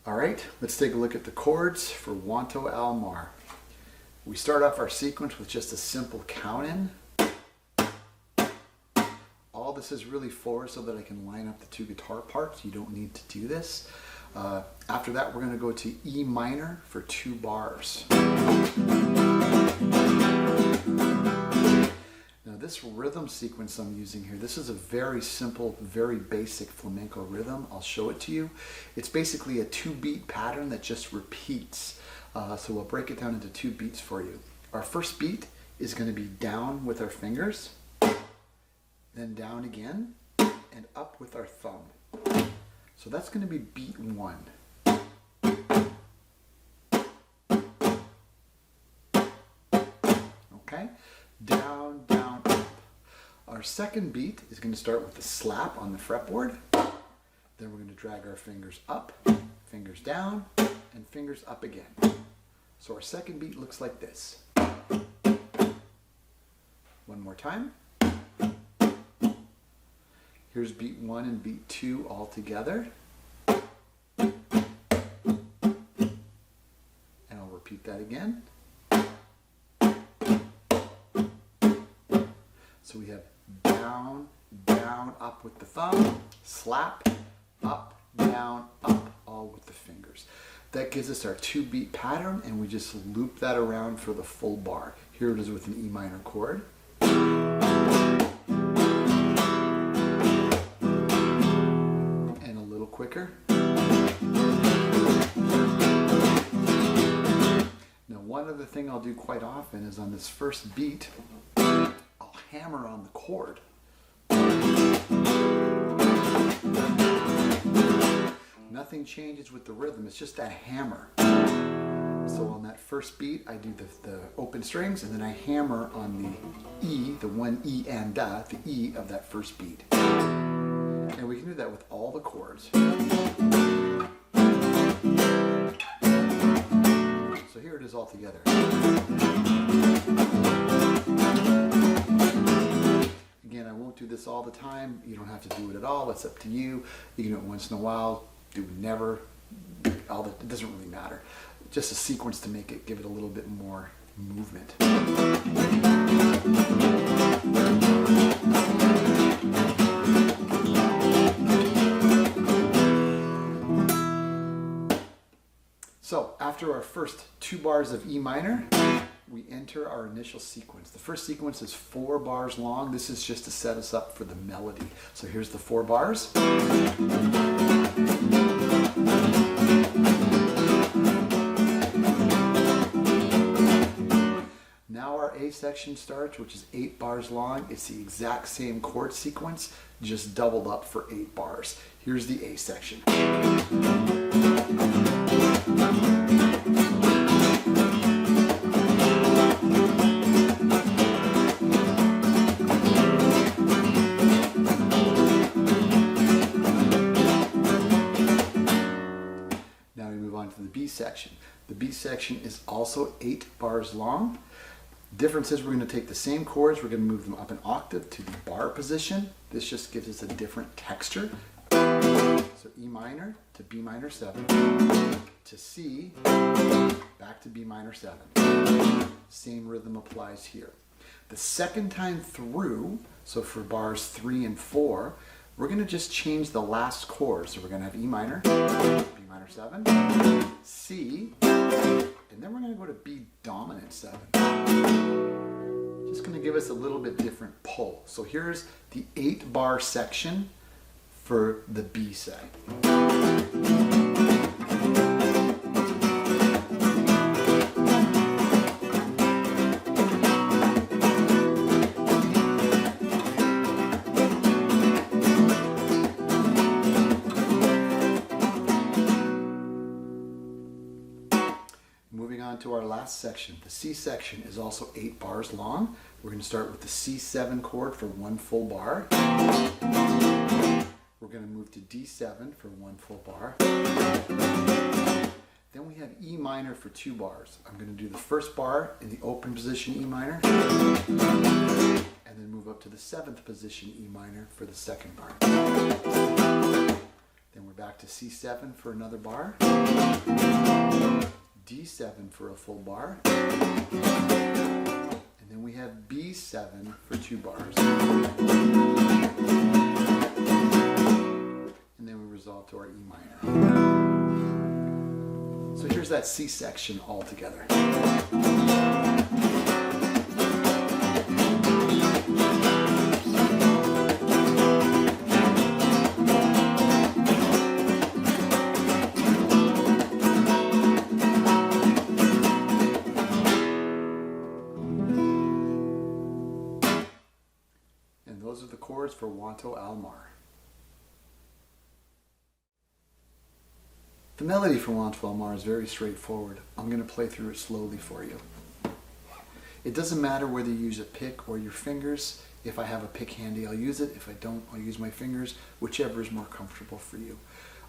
All right, let's take a look at the chords for Junto Al Mar. We start off our sequence with just a simple count-in. All this is really for so that I can line up the two guitar parts. You don't need to do this. After that, we're going to go to E minor for 2 bars. Now this rhythm sequence I'm using here, this is a very simple, very basic flamenco rhythm. I'll show it to you. It's basically a 2-beat pattern that just repeats. So we'll break it down into 2 beats for you. Our first beat is going to be down with our fingers, then down again, and up with our thumb. So that's going to be beat 1. Okay? Down, down, up. Our second beat is going to start with a slap on the fretboard. Then we're going to drag our fingers up, fingers down, and fingers up again. So our second beat looks like this. One more time. Here's beat 1 and beat 2 all together. And I'll repeat that again. So we have down, down, up with the thumb, slap, up, down, up, all with the fingers. That gives us our 2-beat pattern, and we just loop that around for the full bar. Here it is with an E minor chord. And a little quicker. Now, one other thing I'll do quite often is on this first beat, I'll hammer on the chord. Nothing changes with the rhythm, it's just a hammer. So on that first beat, I do the open strings, and then I hammer on the E, the one E and the E of that first beat. And we can do that with all the chords. So here it is all together. Again, I won't do this all the time. You don't have to do it at all. It's up to you. You can do it once in a while. Do it never. It doesn't really matter. Just a sequence to make it, give it a little bit more movement. So after our first 2 bars of E minor, we enter our initial sequence. The first sequence is 4 bars long. This is just to set us up for the melody. So here's the 4 bars. Now our A section starts, which is 8 bars long. It's the exact same chord sequence, just doubled up for 8 bars. Here's the A section. Now we move on to the B section. The B section is also 8 bars long. Difference is we're going to take the same chords, we're going to move them up an octave to the bar position. This just gives us a different texture. So E minor to B minor 7, to C, back to B minor 7. Same rhythm applies here. The second time through, so for bars 3 and 4, we're going to just change the last chord. So we're going to have E minor, B minor 7, C, and then we're going to go to B dominant 7. Just going to give us a little bit different pull. So here's the 8 bar section for the B side. Moving on to our last section. The C section is also 8 bars long. We're going to start with the C7 chord for 1 full bar. We're going to move to D7 for 1 full bar. Then we have E minor for 2 bars. I'm going to do the first bar in the open position E minor, and then move up to the 7th position E minor for the second bar. Then we're back to C7 for another bar. D7 for a full bar, and then we have B7 for 2 bars, and then we resolve to our E minor. So here's that C section all together. Those are the chords for Junto Al Mar. The melody for Junto Al Mar is very straightforward. I'm going to play through it slowly for you. It doesn't matter whether you use a pick or your fingers. If I have a pick handy, I'll use it. If I don't, I'll use my fingers, whichever is more comfortable for you.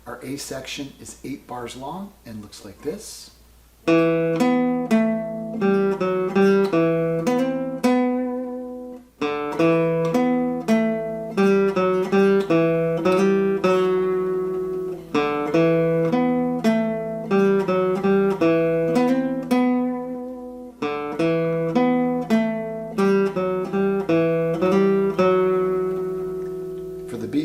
Our A section is 8 bars long and looks like this.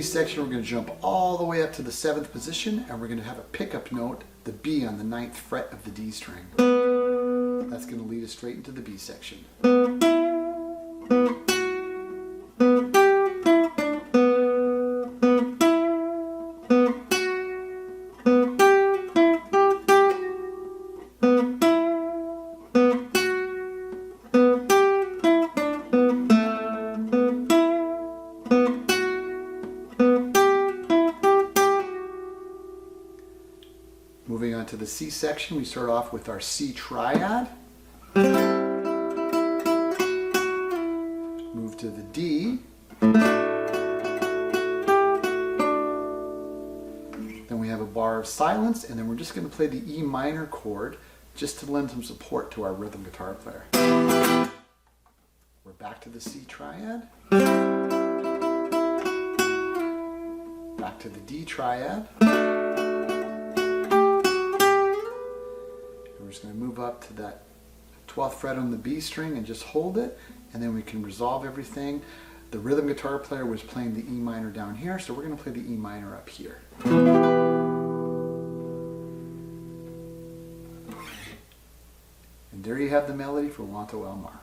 Section, we're going to jump all the way up to the 7th position, and we're going to have a pickup note, the B, on the 9th fret of the D string. That's going to lead us straight into the B section. Moving on to the C section, we start off with our C triad. Move to the D. Then we have a bar of silence, and then we're just going to play the E minor chord just to lend some support to our rhythm guitar player. We're back to the C triad. Back to the D triad. We're just going to move up to that 12th fret on the B string and just hold it, and then we can resolve everything. The rhythm guitar player was playing the E minor down here, so we're going to play the E minor up here. And there you have the melody for Junto Al Mar.